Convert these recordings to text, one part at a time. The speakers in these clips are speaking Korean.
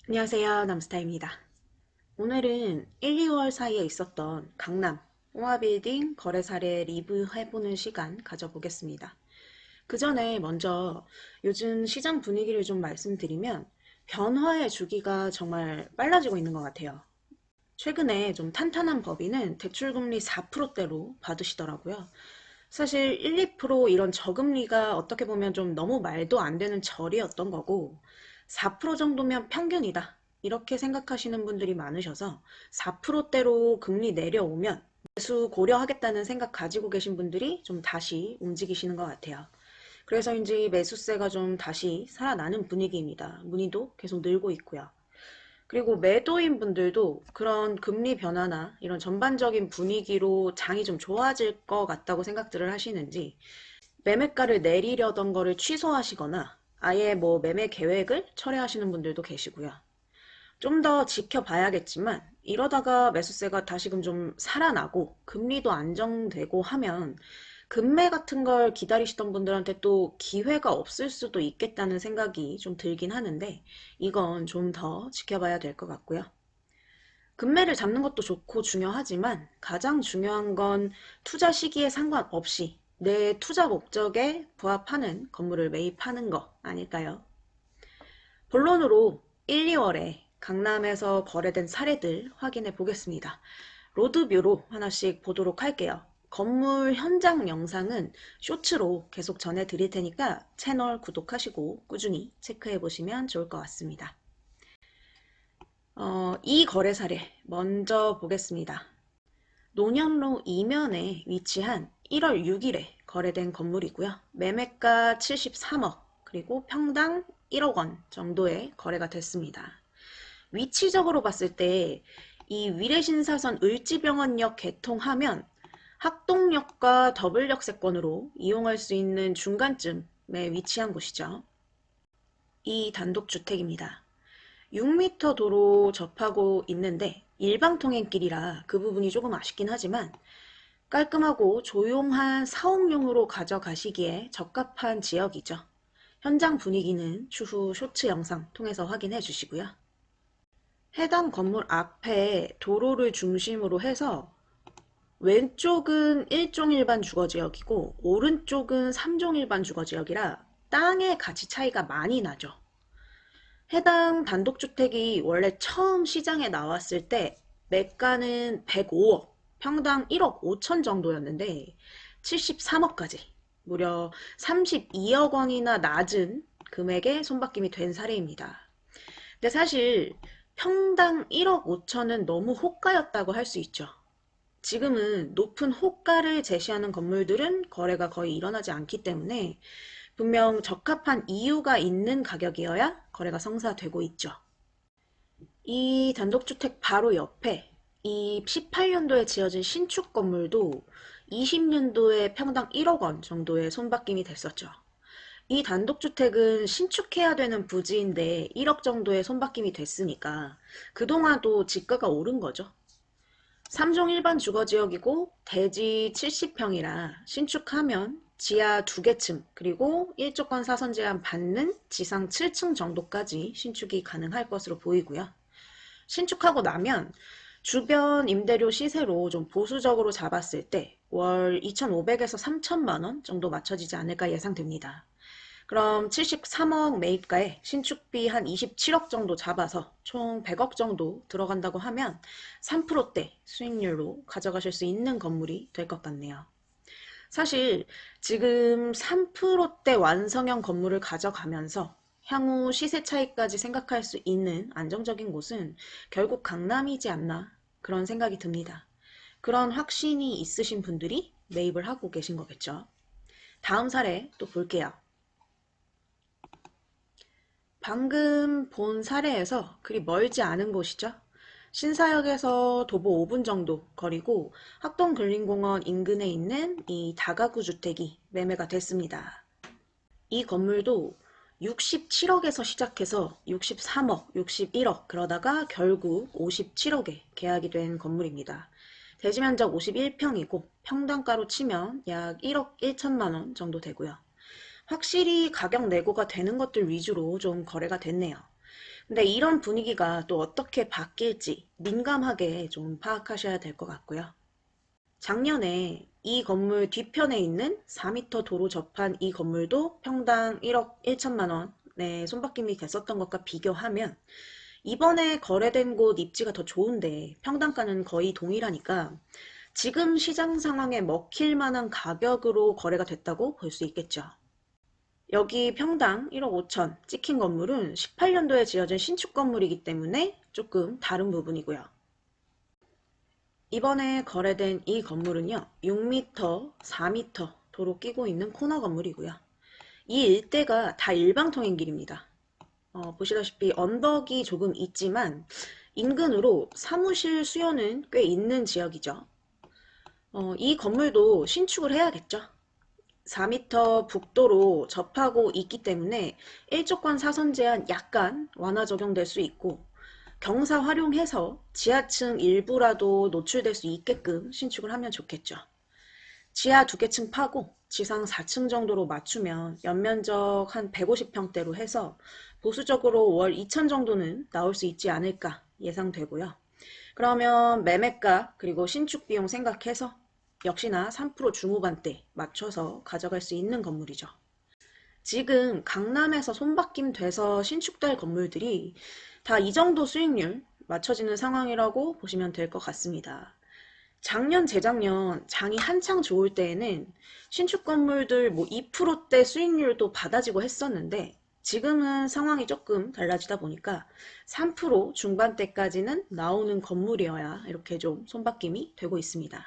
안녕하세요. 남스타입니다. 오늘은 1, 2월 사이에 있었던 강남 홍화빌딩 거래 사례 리뷰해보는 시간 가져보겠습니다. 그 전에 먼저 요즘 시장 분위기를 좀 말씀드리면 변화의 주기가 정말 빨라지고 있는 것 같아요. 최근에 좀 탄탄한 법인은 대출금리 4%대로 받으시더라고요. 사실 1, 2% 이런 저금리가 어떻게 보면 좀 너무 말도 안 되는 절이었던 거고 4% 정도면 평균이다. 이렇게 생각하시는 분들이 많으셔서 4%대로 금리 내려오면 매수 고려하겠다는 생각 가지고 계신 분들이 좀 다시 움직이시는 것 같아요. 그래서인지 매수세가 좀 다시 살아나는 분위기입니다. 문의도 계속 늘고 있고요. 그리고 매도인 분들도 그런 금리 변화나 이런 전반적인 분위기로 장이 좀 좋아질 것 같다고 생각들을 하시는지 매매가를 내리려던 거를 취소하시거나 아예 뭐 매매 계획을 철회하시는 분들도 계시고요. 좀 더 지켜봐야겠지만 이러다가 매수세가 다시금 좀 살아나고 금리도 안정되고 하면 금매 같은 걸 기다리시던 분들한테 또 기회가 없을 수도 있겠다는 생각이 좀 들긴 하는데 이건 좀 더 지켜봐야 될 것 같고요. 금매를 잡는 것도 좋고 중요하지만 가장 중요한 건 투자 시기에 상관없이 내 투자 목적에 부합하는 건물을 매입하는 거 아닐까요? 본론으로 1, 2월에 강남에서 거래된 사례들 확인해 보겠습니다. 로드뷰로 하나씩 보도록 할게요. 건물 현장 영상은 쇼츠로 계속 전해드릴 테니까 채널 구독하시고 꾸준히 체크해 보시면 좋을 것 같습니다. 이 거래 사례 먼저 보겠습니다. 논현로 이면에 위치한 1월 6일에 거래된 건물이고요. 매매가 73억, 그리고 평당 1억 원 정도의 거래가 됐습니다. 위치적으로 봤을 때 이 위례신사선 을지병원역 개통하면 학동역과 더블역세권으로 이용할 수 있는 중간쯤에 위치한 곳이죠. 이 단독주택입니다. 6m 도로 접하고 있는데 일방통행길이라 그 부분이 조금 아쉽긴 하지만 깔끔하고 조용한 사옥용으로 가져가시기에 적합한 지역이죠. 현장 분위기는 추후 쇼츠 영상 통해서 확인해 주시고요. 해당 건물 앞에 도로를 중심으로 해서 왼쪽은 1종 일반 주거지역이고 오른쪽은 3종 일반 주거지역이라 땅의 가치 차이가 많이 나죠. 해당 단독주택이 원래 처음 시장에 나왔을 때 매가는 105억, 평당 1억 5천 정도였는데 73억까지 무려 32억 원이나 낮은 금액에 손바뀜이 된 사례입니다. 근데 사실 평당 1억 5천은 너무 호가였다고 할 수 있죠. 지금은 높은 호가를 제시하는 건물들은 거래가 거의 일어나지 않기 때문에 분명 적합한 이유가 있는 가격이어야 거래가 성사되고 있죠. 이 단독주택 바로 옆에 이 18년도에 지어진 신축 건물도 20년도에 평당 1억 원 정도의 손바뀜이 됐었죠. 이 단독주택은 신축해야 되는 부지인데 1억 정도의 손바뀜이 됐으니까 그동안도 지가가 오른 거죠. 3종 일반 주거지역이고 대지 70평이라 신축하면 지하 2개 층 그리고 일조권 사선 제한 받는 지상 7층 정도까지 신축이 가능할 것으로 보이고요. 신축하고 나면 주변 임대료 시세로 좀 보수적으로 잡았을 때 월 2,500에서 3천만 원 정도 맞춰지지 않을까 예상됩니다. 그럼 73억 매입가에 신축비 한 27억 정도 잡아서 총 100억 정도 들어간다고 하면 3%대 수익률로 가져가실 수 있는 건물이 될 것 같네요. 사실 지금 3%대 완성형 건물을 가져가면서 향후 시세 차이까지 생각할 수 있는 안정적인 곳은 결국 강남이지 않나 그런 생각이 듭니다. 그런 확신이 있으신 분들이 매입을 하고 계신 거겠죠. 다음 사례 또 볼게요. 방금 본 사례에서 그리 멀지 않은 곳이죠. 신사역에서 도보 5분 정도 거리고 학동근린공원 인근에 있는 이 다가구 주택이 매매가 됐습니다. 이 건물도 67억에서 시작해서 63억, 61억 그러다가 결국 57억에 계약이 된 건물입니다. 대지 면적 51평이고 평당가로 치면 약 1억 1천만 원 정도 되고요. 확실히 가격 내고가 되는 것들 위주로 좀 거래가 됐네요. 근데 이런 분위기가 또 어떻게 바뀔지 민감하게 좀 파악하셔야 될 것 같고요. 작년에 이 건물 뒤편에 있는 4m 도로 접한 이 건물도 평당 1억 1천만 원의 손바뀜이 됐었던 것과 비교하면 이번에 거래된 곳 입지가 더 좋은데 평당가는 거의 동일하니까 지금 시장 상황에 먹힐 만한 가격으로 거래가 됐다고 볼 수 있겠죠. 여기 평당 1억 5천 찍힌 건물은 18년도에 지어진 신축 건물이기 때문에 조금 다른 부분이고요. 이번에 거래된 이 건물은요, 6m, 4m 도로 끼고 있는 코너 건물이고요. 이 일대가 다 일방통행 길입니다. 보시다시피 언덕이 조금 있지만 인근으로 사무실 수요는 꽤 있는 지역이죠. 이 건물도 신축을 해야겠죠. 4m 북도로 접하고 있기 때문에 일조권 사선 제한 약간 완화 적용될 수 있고 경사 활용해서 지하층 일부라도 노출될 수 있게끔 신축을 하면 좋겠죠. 지하 2개 층 파고 지상 4층 정도로 맞추면 연면적 한 150평대로 해서 보수적으로 월 2천 정도는 나올 수 있지 않을까 예상되고요. 그러면 매매가 그리고 신축 비용 생각해서 역시나 3% 중후반대 맞춰서 가져갈 수 있는 건물이죠. 지금 강남에서 손바뀜 돼서 신축될 건물들이 다 이 정도 수익률 맞춰지는 상황이라고 보시면 될 것 같습니다. 작년, 재작년 장이 한창 좋을 때에는 신축 건물들 뭐 2%대 수익률도 받아지고 했었는데 지금은 상황이 조금 달라지다 보니까 3% 중반대까지는 나오는 건물이어야 이렇게 좀 손바뀜이 되고 있습니다.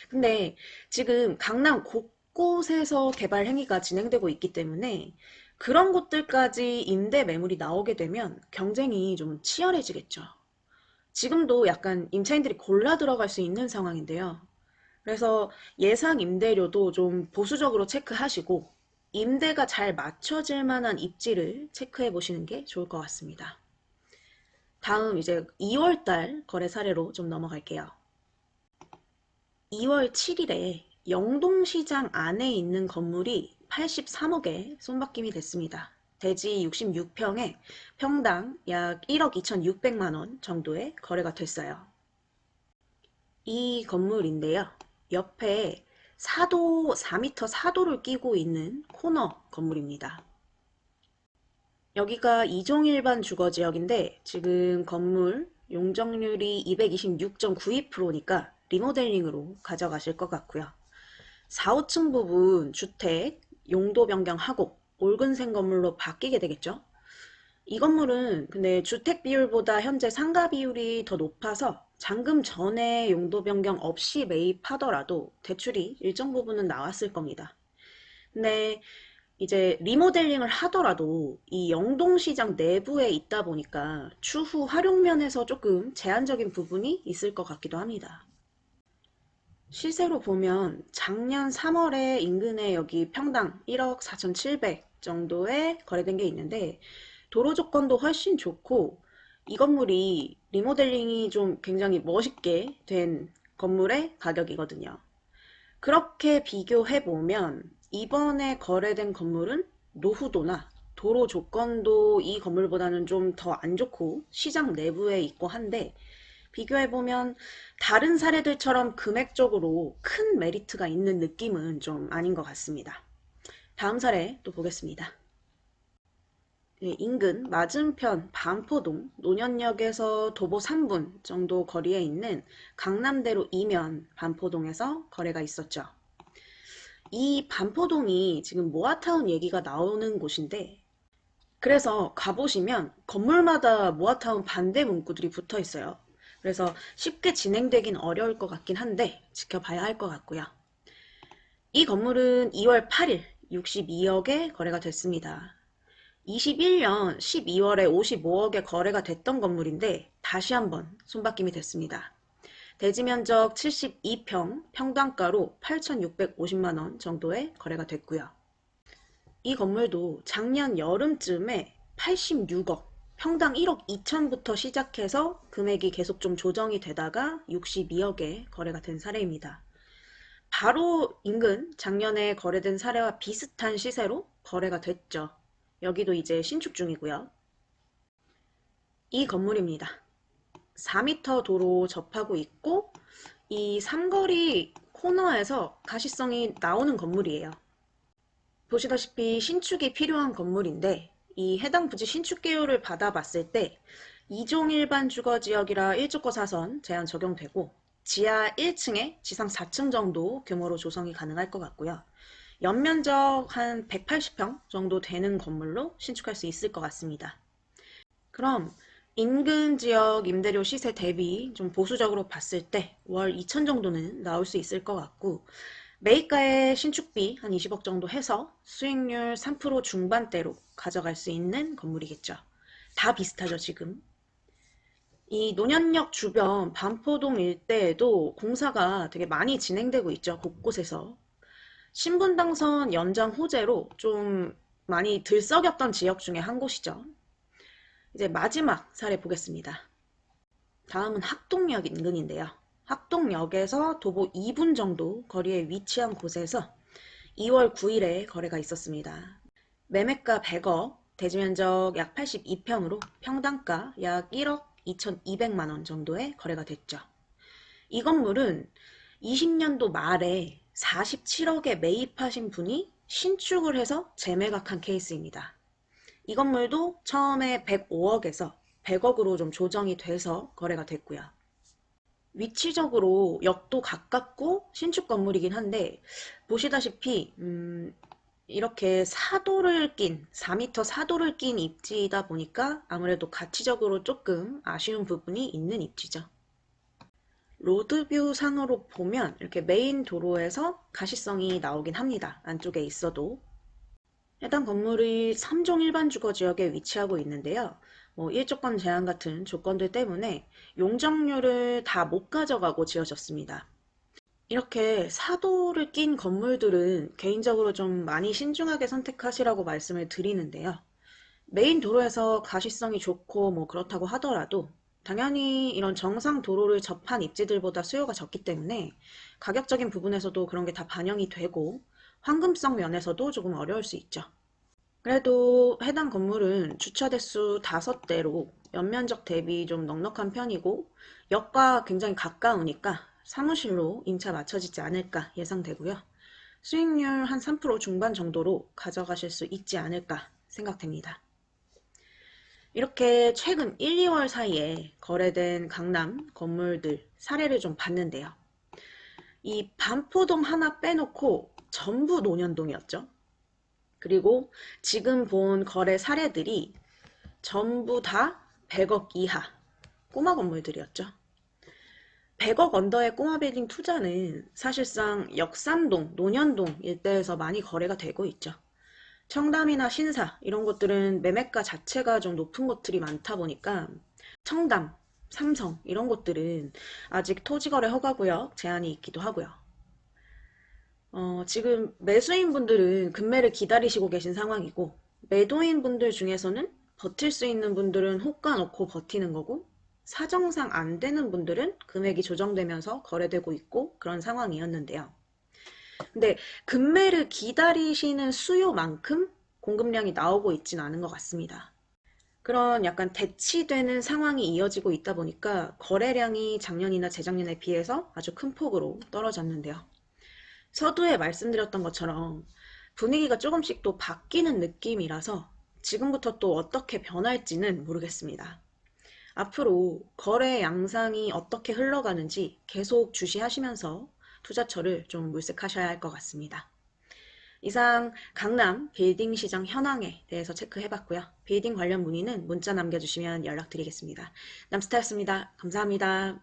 근데 지금 강남 곳곳에서 개발 행위가 진행되고 있기 때문에 그런 곳들까지 임대 매물이 나오게 되면 경쟁이 좀 치열해지겠죠. 지금도 약간 임차인들이 골라 들어갈 수 있는 상황인데요. 그래서 예상 임대료도 좀 보수적으로 체크하시고 임대가 잘 맞춰질 만한 입지를 체크해 보시는 게 좋을 것 같습니다. 다음 이제 2월달 거래 사례로 좀 넘어갈게요. 2월 7일에 영동시장 안에 있는 건물이 83억에 손바뀜이 됐습니다. 대지 66평에 평당 약 1억 2,600만 원 정도의 거래가 됐어요. 이 건물인데요. 옆에 사도 4m 사도를 끼고 있는 코너 건물입니다. 여기가 이종일반 주거지역인데 지금 건물 용적률이 226.92%니까 리모델링으로 가져가실 것 같고요. 4, 5층 부분 주택 용도 변경하고 옳근생 건물로 바뀌게 되겠죠. 이 건물은 근데 주택 비율보다 현재 상가 비율이 더 높아서 잔금 전에 용도 변경 없이 매입하더라도 대출이 일정 부분은 나왔을 겁니다. 근데 이제 리모델링을 하더라도 이 영동시장 내부에 있다 보니까 추후 활용면에서 조금 제한적인 부분이 있을 것 같기도 합니다. 시세로 보면 작년 3월에 인근에 여기 평당 1억 4,700 정도에 거래된 게 있는데 도로 조건도 훨씬 좋고 이 건물이 리모델링이 좀 굉장히 멋있게 된 건물의 가격이거든요. 그렇게 비교해 보면 이번에 거래된 건물은 노후도나 도로 조건도 이 건물보다는 좀 더 안 좋고 시장 내부에 있고 한데 비교해보면 다른 사례들처럼 금액적으로 큰 메리트가 있는 느낌은 좀 아닌 것 같습니다. 다음 사례 또 보겠습니다. 네, 인근 맞은편 반포동 논현역에서 도보 3분 정도 거리에 있는 강남대로 이면 반포동에서 거래가 있었죠. 이 반포동이 지금 모아타운 얘기가 나오는 곳인데 그래서 가보시면 건물마다 모아타운 반대 문구들이 붙어 있어요. 그래서 쉽게 진행되긴 어려울 것 같긴 한데 지켜봐야 할 것 같고요. 이 건물은 2월 8일 62억에 거래가 됐습니다. 21년 12월에 55억에 거래가 됐던 건물인데 다시 한번 손바뀜이 됐습니다. 대지 면적 72평, 평당가로 8,650만 원 정도의 거래가 됐고요. 이 건물도 작년 여름쯤에 86억, 평당 1억 2천부터 시작해서 금액이 계속 좀 조정이 되다가 62억에 거래가 된 사례입니다. 바로 인근 작년에 거래된 사례와 비슷한 시세로 거래가 됐죠. 여기도 이제 신축 중이고요. 이 건물입니다. 4m 도로 접하고 있고 이 삼거리 코너에서 가시성이 나오는 건물이에요. 보시다시피 신축이 필요한 건물인데 이 해당 부지 신축 개요를 받아봤을 때 2종 일반 주거지역이라 1조거 4선 제한 적용되고 지하 1층에 지상 4층 정도 규모로 조성이 가능할 것 같고요. 연면적 한 180평 정도 되는 건물로 신축할 수 있을 것 같습니다. 그럼 인근 지역 임대료 시세 대비 좀 보수적으로 봤을 때 월 2천 정도는 나올 수 있을 것 같고 매입가에 신축비 한 20억 정도 해서 수익률 3% 중반대로 가져갈 수 있는 건물이겠죠. 다 비슷하죠, 지금. 이 논현역 주변 반포동 일대에도 공사가 되게 많이 진행되고 있죠, 곳곳에서. 신분당선 연장 호재로 좀 많이 들썩였던 지역 중에 한 곳이죠. 이제 마지막 사례 보겠습니다. 다음은 학동역 인근인데요. 학동역에서 도보 2분 정도 거리에 위치한 곳에서 2월 9일에 거래가 있었습니다. 매매가 100억, 대지면적 약 82평으로 평당가 약 1억 2,200만 원 정도의 거래가 됐죠. 이 건물은 20년도 말에 47억에 매입하신 분이 신축을 해서 재매각한 케이스입니다. 이 건물도 처음에 105억에서 100억으로 좀 조정이 돼서 거래가 됐고요. 위치적으로 역도 가깝고 신축 건물이긴 한데 보시다시피 이렇게 사도를 낀 4m 사도를 낀 입지이다 보니까 아무래도 가치적으로 조금 아쉬운 부분이 있는 입지죠. 로드뷰 상으로 보면 이렇게 메인 도로에서 가시성이 나오긴 합니다. 안쪽에 있어도. 해당 건물이 3종 일반 주거 지역에 위치하고 있는데요. 일조권 제한 같은 조건들 때문에 용적률을 다 못 가져가고 지어졌습니다. 이렇게 사도를 낀 건물들은 개인적으로 좀 많이 신중하게 선택하시라고 말씀을 드리는데요. 메인 도로에서 가시성이 좋고 그렇다고 하더라도 당연히 이런 정상 도로를 접한 입지들보다 수요가 적기 때문에 가격적인 부분에서도 그런 게 다 반영이 되고 황금성 면에서도 조금 어려울 수 있죠. 그래도 해당 건물은 주차 대수 5대로 연면적 대비 좀 넉넉한 편이고 역과 굉장히 가까우니까 사무실로 임차 맞춰지지 않을까 예상되고요. 수익률 한 3% 중반 정도로 가져가실 수 있지 않을까 생각됩니다. 이렇게 최근 1, 2월 사이에 거래된 강남 건물들 사례를 좀 봤는데요. 이 반포동 하나 빼놓고 전부 논현동이었죠. 그리고 지금 본 거래 사례들이 전부 다 100억 이하 꼬마 건물들이었죠. 100억 언더의 꼬마 빌딩 투자는 사실상 역삼동, 논현동 일대에서 많이 거래가 되고 있죠. 청담이나 신사 이런 곳들은 매매가 자체가 좀 높은 곳들이 많다 보니까 청담, 삼성 이런 곳들은 아직 토지거래 허가구역 제한이 있기도 하고요. 지금 매수인 분들은 급매를 기다리시고 계신 상황이고 매도인 분들 중에서는 버틸 수 있는 분들은 호가 넣고 버티는 거고 사정상 안 되는 분들은 금액이 조정되면서 거래되고 있고 그런 상황이었는데요. 근데 급매를 기다리시는 수요만큼 공급량이 나오고 있진 않은 것 같습니다. 그런 약간 대치되는 상황이 이어지고 있다 보니까 거래량이 작년이나 재작년에 비해서 아주 큰 폭으로 떨어졌는데요. 서두에 말씀드렸던 것처럼 분위기가 조금씩 또 바뀌는 느낌이라서 지금부터 또 어떻게 변할지는 모르겠습니다. 앞으로 거래 양상이 어떻게 흘러가는지 계속 주시하시면서 투자처를 좀 물색하셔야 할 것 같습니다. 이상 강남 빌딩 시장 현황에 대해서 체크해봤고요. 빌딩 관련 문의는 문자 남겨주시면 연락드리겠습니다. 남스타였습니다. 감사합니다.